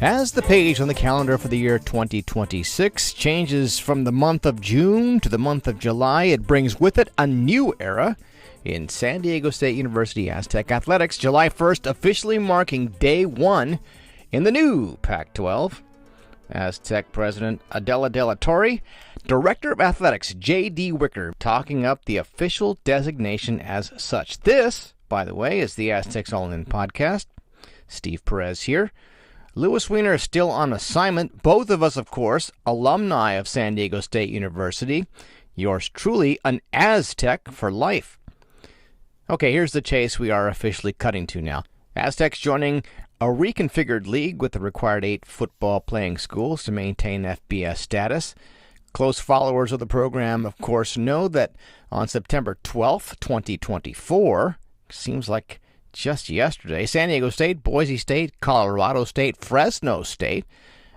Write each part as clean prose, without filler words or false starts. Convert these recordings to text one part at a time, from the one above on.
As the page on the calendar for the year 2026 changes from the month of June to the month of July, it brings with it a new era in San Diego State University Aztec Athletics, July 1st officially marking day one in the new Pac-12. Aztec President Adela De La Torre, Director of Athletics J.D. Wicker talking up the official designation as such. This, by the way, is the Aztecs All In podcast. Steve Perez here. Louis Weiner is still on assignment. Both of us, of course, alumni of San Diego State University. Yours truly, an Aztec for life. Okay, here's the chase we are officially cutting to now. Aztecs joining a reconfigured league with the required 8 football-playing schools to maintain FBS status. Close followers of the program, of course, know that on September 12th, 2024, seems like just yesterday, San Diego State, Boise State, Colorado State, Fresno State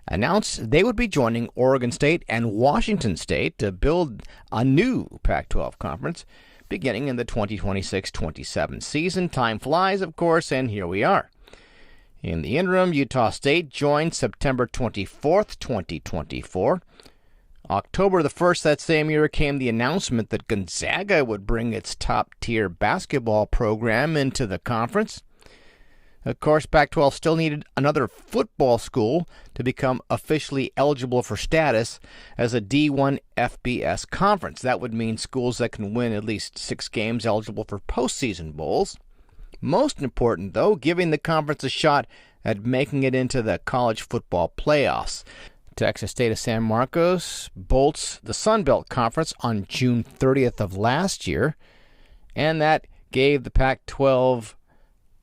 announced they would be joining Oregon State and Washington State to build a new Pac-12 conference beginning in the 2026-27 season. Time flies, of course, and here we are. In the interim, Utah State joined September 24th, 2024. October the 1st that same year came the announcement that Gonzaga would bring its top-tier basketball program into the conference. Of course, Pac-12 still needed another football school to become officially eligible for status as a D1 FBS conference. That would mean schools that can win at least 6 games eligible for postseason bowls. Most important, though, giving the conference a shot at making it into the college football playoffs. Texas State of San Marcos bolts the Sun Belt Conference on June 30th of last year, and that gave the Pac-12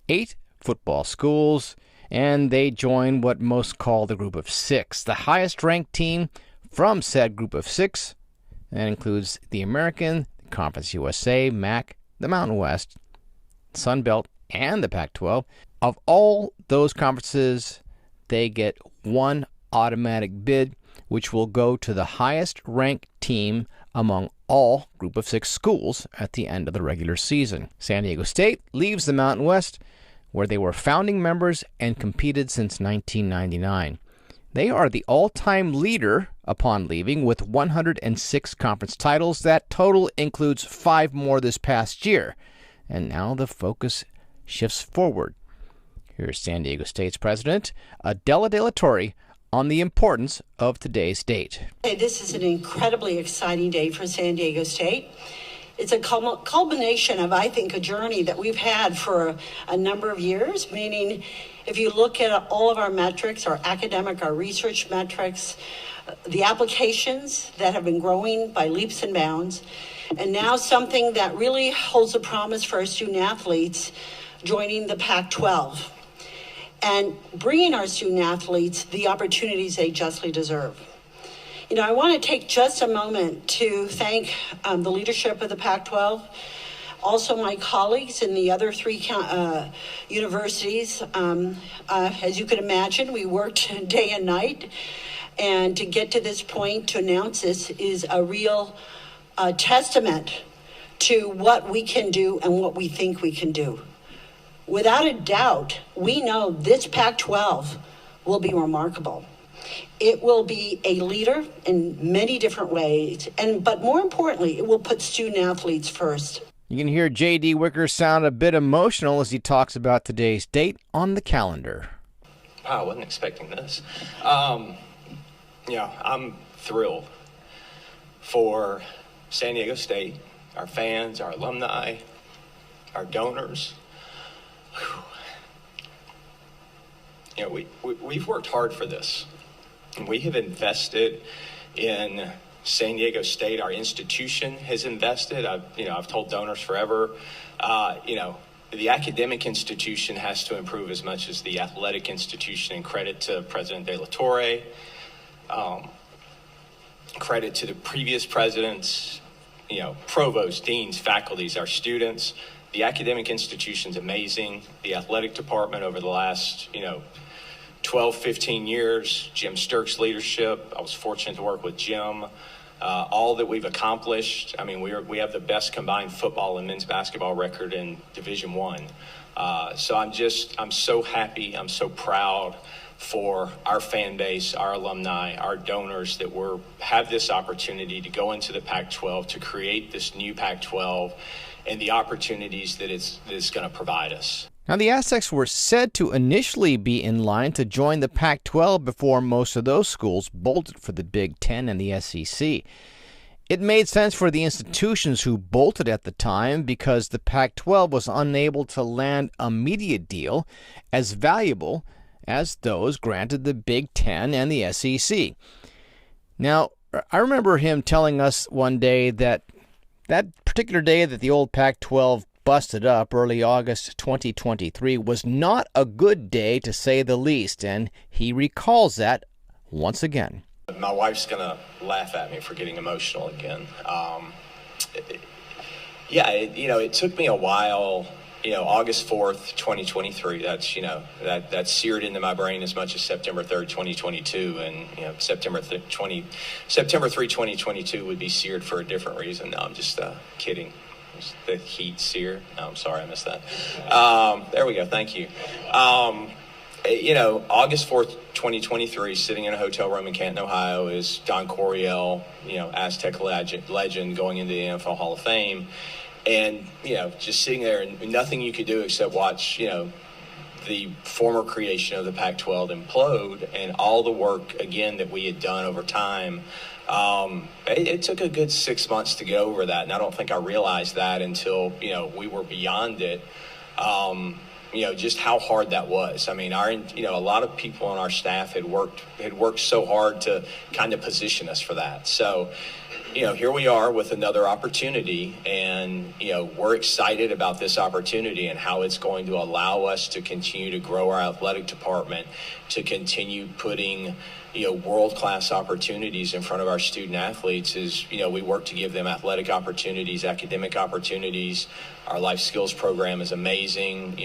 8 football schools, and they joined what most call the Group of 6. The highest-ranked team from said Group of 6, that includes the American, Conference USA, MAC, the Mountain West, Sun Belt, and the Pac-12. Of all those conferences, they get one automatic bid, which will go to the highest-ranked team among all Group of 6 schools at the end of the regular season. San Diego State leaves the Mountain West, where they were founding members and competed since 1999. They are the all-time leader upon leaving with 106 conference titles. That total includes 5 more this past year. And now the focus shifts forward. Here's San Diego State's president, Adela De La Torre, on the importance of today's date. This is an incredibly exciting day for San Diego State. It's a culmination of, I think, a journey that we've had for a number of years, meaning if you look at all of our metrics, our academic, our research metrics, the applications that have been growing by leaps and bounds, and now something that really holds a promise for our student athletes joining the Pac-12 and bringing our student athletes the opportunities they justly deserve. You know, I want to take just a moment to thank the leadership of the Pac-12, also my colleagues in the other 3 universities. As you can imagine, we worked day and night, and to get to this point, to announce this is a real testament to what we can do and what we think we can do. Without a doubt, we know this Pac-12 will be remarkable. It will be a leader in many different ways, but more importantly, it will put student athletes first. You can hear J.D. Wicker sound a bit emotional as he talks about today's date on the calendar. Wow, I wasn't expecting this. I'm thrilled for San Diego State, our fans, our alumni, our donors. You know, we've worked hard for this. We have invested in San Diego State. Our institution has invested. I've told donors forever, the academic institution has to improve as much as the athletic institution, and credit to President De La Torre, credit to the previous presidents, provosts, deans, faculties, our students. The academic institution's amazing. The athletic department over the last, 12, 15 years, Jim Sturck's leadership. I was fortunate to work with Jim. All that we've accomplished. I mean, we have the best combined football and men's basketball record in Division I. So I'm so happy. I'm so proud for our fan base, our alumni, our donors that have this opportunity to go into the Pac-12, to create this new Pac-12 and the opportunities that it's going to provide us. Now, the Aztecs were said to initially be in line to join the Pac-12 before most of those schools bolted for the Big Ten and the SEC. It made sense for the institutions who bolted at the time because the Pac-12 was unable to land a media deal as valuable as those granted the Big Ten and the SEC. Now, I remember him telling us one day that particular day that the old Pac-12 busted up, early August 2023, was not a good day to say the least, and he recalls that once again. My wife's going to laugh at me for getting emotional again. It took me a while. August 4th, 2023, that's seared into my brain as much as September 3rd, 2022. And, September 3, 2022 would be seared for a different reason. No, I'm just kidding. The heat sear. No, I'm sorry, I missed that. There we go. Thank you. August 4th, 2023, sitting in a hotel room in Canton, Ohio, is Don Coryell, Aztec legend going into the NFL Hall of Fame. And, just sitting there and nothing you could do except watch, the former creation of the Pac-12 implode and all the work, again, that we had done over time. It took a good 6 months to get over that. And I don't think I realized that until, we were beyond it. Just how hard that was. I mean, a lot of people on our staff had worked so hard to kind of position us for that. So, here we are with another opportunity, and, we're excited about this opportunity and how it's going to allow us to continue to grow our athletic department, to continue putting, world-class opportunities in front of our student athletes as, we work to give them athletic opportunities, academic opportunities. Our life skills program is amazing.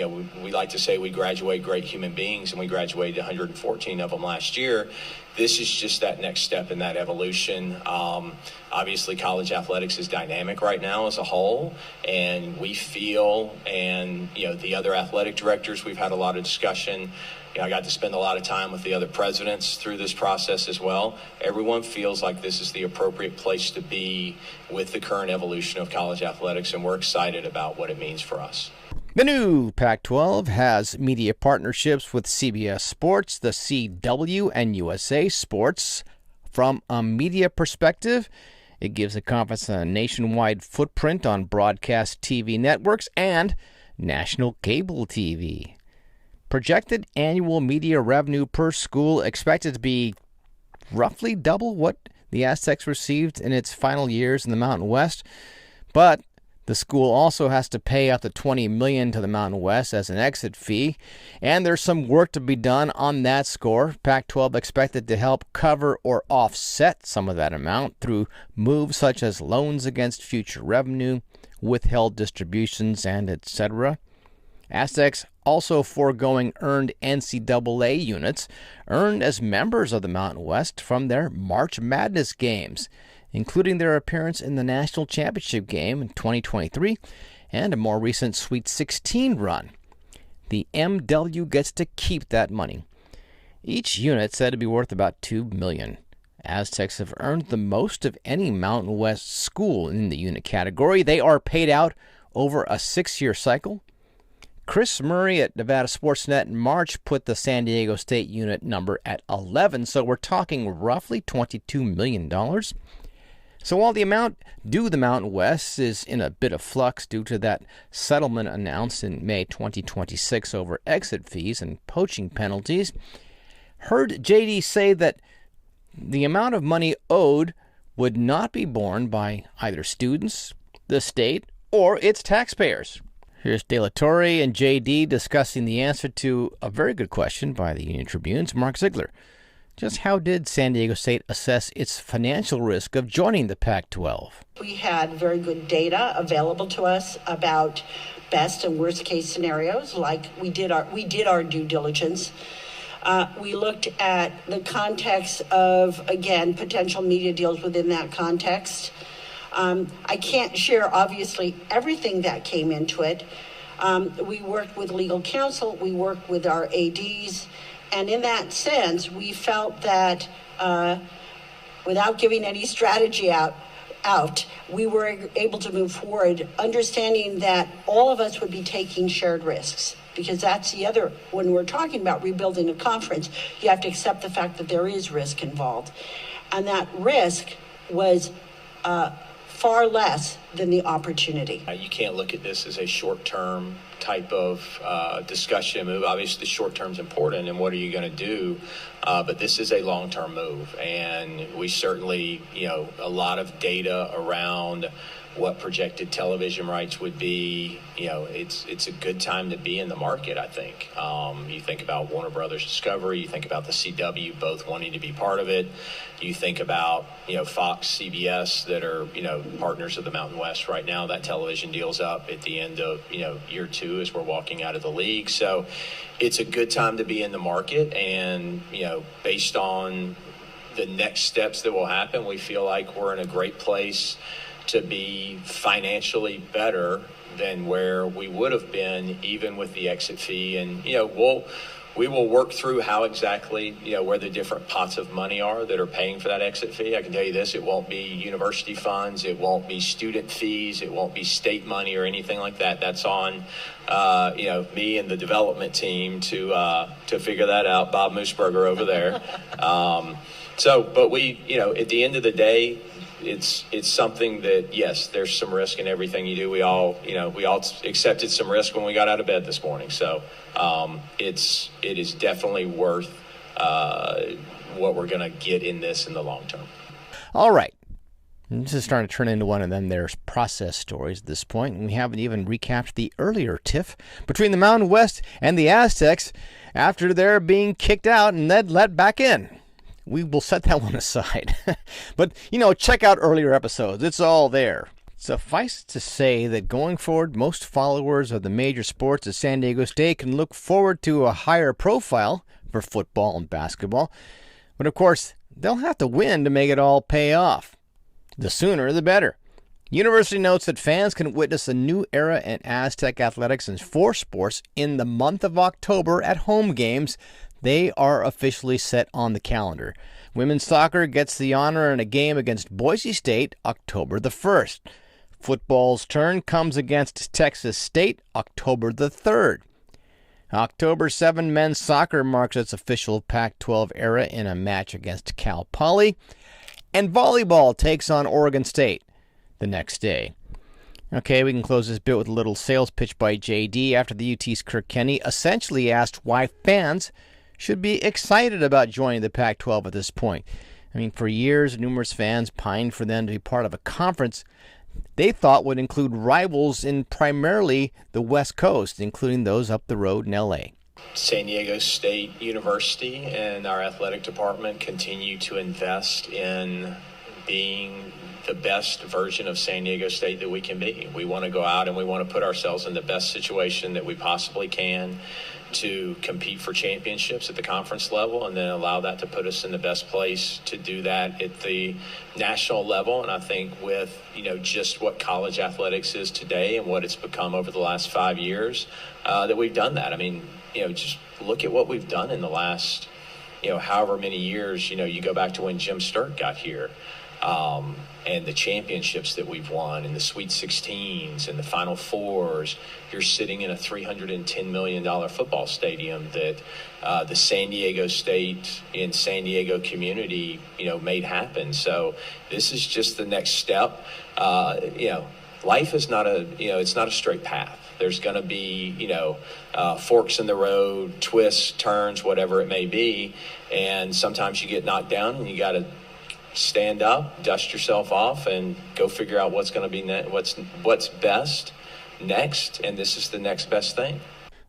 We like to say we graduate great human beings, and we graduated 114 of them last year. This is just that next step in that evolution. Obviously, college athletics is dynamic right now as a whole, and we feel, and the other athletic directors, we've had a lot of discussion. I got to spend a lot of time with the other presidents through this process as well. Everyone feels like this is the appropriate place to be with the current evolution of college athletics, and we're excited about what it means for us. The new Pac-12 has media partnerships with CBS Sports, the CW, and USA Sports. From a media perspective, it gives the conference a nationwide footprint on broadcast TV networks and national cable TV. Projected annual media revenue per school expected to be roughly double what the Aztecs received in its final years in the Mountain West, but the school also has to pay out the $20 million to the Mountain West as an exit fee, and there's some work to be done on that score. Pac-12 expected to help cover or offset some of that amount through moves such as loans against future revenue, withheld distributions, and etc. Aztecs also foregoing earned NCAA units earned as members of the Mountain West from their March Madness games, including their appearance in the National Championship game in 2023 and a more recent Sweet 16 run. The MW gets to keep that money. Each unit said to be worth about $2 million. Aztecs have earned the most of any Mountain West school in the unit category. They are paid out over a 6-year cycle. Chris Murray at Nevada Sportsnet in March put the San Diego State unit number at 11, so we're talking roughly $22 million. So while the amount due the Mountain West is in a bit of flux due to that settlement announced in May 2026 over exit fees and poaching penalties, heard JD say that the amount of money owed would not be borne by either students, the state, or its taxpayers. Here's De La Torre and JD discussing the answer to a very good question by the Union Tribune's Mark Ziegler. Just how did San Diego State assess its financial risk of joining the Pac-12? We had very good data available to us about best and worst case scenarios, like we did our due diligence. We looked at the context of, again, potential media deals within that context. I can't share, obviously, everything that came into it. We worked with legal counsel. We worked with our ADs. And in that sense, we felt that without giving any strategy out, we were able to move forward, understanding that all of us would be taking shared risks. Because that's the other, when we're talking about rebuilding a conference, you have to accept the fact that there is risk involved. And that risk was far less than the opportunity. You can't look at this as a short-term type of discussion move. Obviously, the short-term is important, and what are you going to do? But this is a long-term move, and we certainly, a lot of data around what projected television rights would be. It's a good time to be in the market, I think. You think about Warner Brothers Discovery, you think about the CW both wanting to be part of it. You think about, Fox, CBS that are, partners of the Mountain West right now. That television deal's up at the end of, year 2 as we're walking out of the league. So it's a good time to be in the market, and, based on the next steps that will happen, we feel like we're in a great place to be financially better than where we would have been even with the exit fee. And, we will work through how exactly, where the different pots of money are that are paying for that exit fee. I can tell you this, it won't be university funds, it won't be student fees, it won't be state money or anything like that. That's on, me and the development team to figure that out. Bob Moosberger over there. But we, at the end of the day, it's something that, yes, there's some risk in everything you do. We all accepted some risk when we got out of bed this morning. So it is definitely worth what we're going to get in this in the long term. All right. This is starting to turn into one of them there's process stories at this point, and we haven't even recapped the earlier tiff between the Mountain West and the Aztecs after they're being kicked out and then let back in. We will set that one aside. But, check out earlier episodes. It's all there. Suffice to say that going forward, most followers of the major sports at San Diego State can look forward to a higher profile for football and basketball. But, of course, they'll have to win to make it all pay off. The sooner, the better. University notes that fans can witness a new era in Aztec athletics and 4 sports in the month of October at home games. They are officially set on the calendar. Women's soccer gets the honor in a game against Boise State October the 1st. Football's turn comes against Texas State October the 3rd. October 7 men's soccer marks its official Pac-12 era in a match against Cal Poly. And volleyball takes on Oregon State the next day. Okay, we can close this bit with a little sales pitch by JD after the UT's Kirk Kenney essentially asked why fans should be excited about joining the Pac-12 at this point. I mean, for years, numerous fans pined for them to be part of a conference they thought would include rivals in primarily the West Coast, including those up the road in L.A. San Diego State University and our athletic department continue to invest in being the best version of San Diego State that we can be. We want to go out and we want to put ourselves in the best situation that we possibly can to compete for championships at the conference level, and then allow that to put us in the best place to do that at the national level. And I think with, just what college athletics is today and what it's become over the last 5 years, that we've done that. I mean, just look at what we've done in the last, however many years. You go back to when Jim Sturt got here. And the championships that we've won and the Sweet 16s and the Final Fours. You're sitting in a $310 million football stadium that the San Diego State and San Diego community, made happen. So this is just the next step. Life is not it's not a straight path. There's going to be, forks in the road, twists, turns, whatever it may be. And sometimes you get knocked down and you got to stand up, dust yourself off, and go figure out what's going to be what's best next, and this is the next best thing.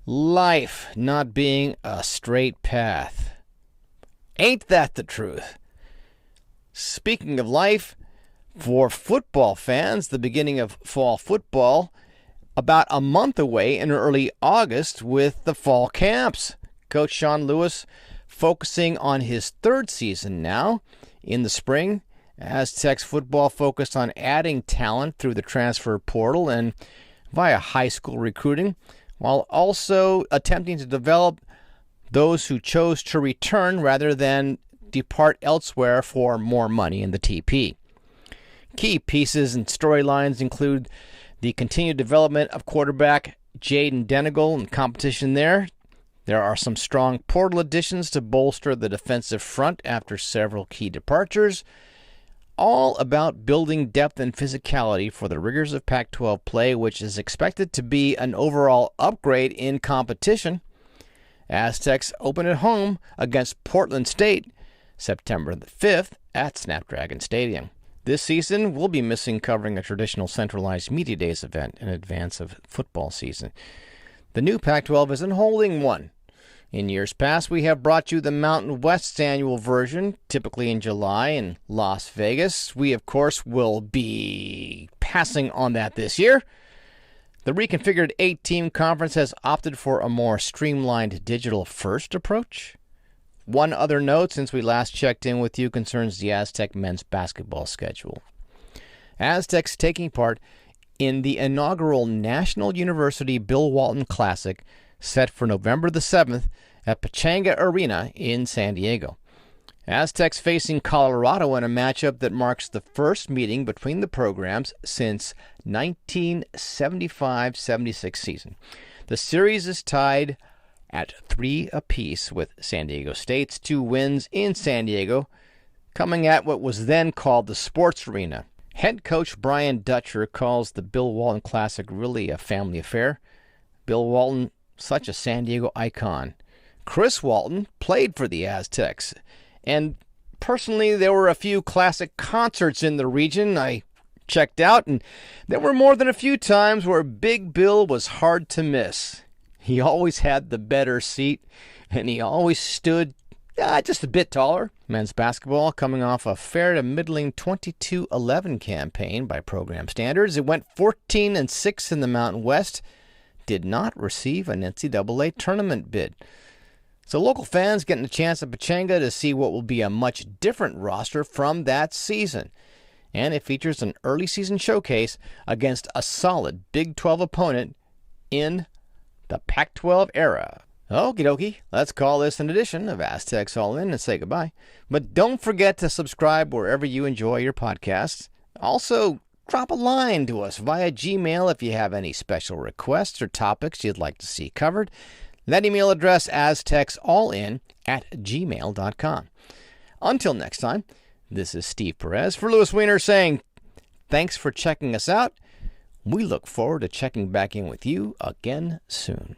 Life not being a straight path. Ain't that the truth? Speaking of life, for football fans, the beginning of fall football about a month away in early August with the fall camps. Coach Sean Lewis focusing on his 3rd season now. In the spring, Aztecs football focused on adding talent through the transfer portal and via high school recruiting, while also attempting to develop those who chose to return rather than depart elsewhere for more money in the TP. Key pieces and storylines include the continued development of quarterback Jaden Denigal and competition there. There are some strong portal additions to bolster the defensive front after several key departures. All about building depth and physicality for the rigors of Pac-12 play, which is expected to be an overall upgrade in competition. Aztecs open at home against Portland State September the 5th at Snapdragon Stadium. This season, we'll be missing covering a traditional centralized Media Days event in advance of football season. The new Pac-12 isn't holding one. In years past, we have brought you the Mountain West's annual version, typically in July in Las Vegas. We, of course, will be passing on that this year. The reconfigured 8-team conference has opted for a more streamlined digital-first approach. One other note since we last checked in with you concerns the Aztec men's basketball schedule. Aztecs taking part in the inaugural National University Bill Walton Classic set for November the 7th at Pechanga Arena in San Diego. Aztecs facing Colorado in a matchup that marks the first meeting between the programs since 1975-76 season. The series is tied at 3 apiece, with San Diego State's 2 wins in San Diego coming at what was then called the Sports Arena. Head coach Brian Dutcher calls the Bill Walton Classic really a family affair. Bill Walton, such a San Diego icon. Chris Walton played for the Aztecs, and personally there were a few classic concerts in the region I checked out, and there were more than a few times where Big Bill was hard to miss. He always had the better seat, and he always stood just a bit taller. Men's basketball coming off a fair to middling 22-11 campaign by program standards. It went 14-6 in the Mountain West. Did not receive an NCAA tournament bid. So local fans getting a chance at Pechanga to see what will be a much different roster from that season. And it features an early season showcase against a solid Big 12 opponent in the Pac-12 era. Okie dokie, let's call this an edition of Aztecs All In and say goodbye. But don't forget to subscribe wherever you enjoy your podcasts. Also, drop a line to us via Gmail if you have any special requests or topics you'd like to see covered. That email address, aztecsallin@gmail.com. Until next time, this is Steve Perez for Louis Weiner saying thanks for checking us out. We look forward to checking back in with you again soon.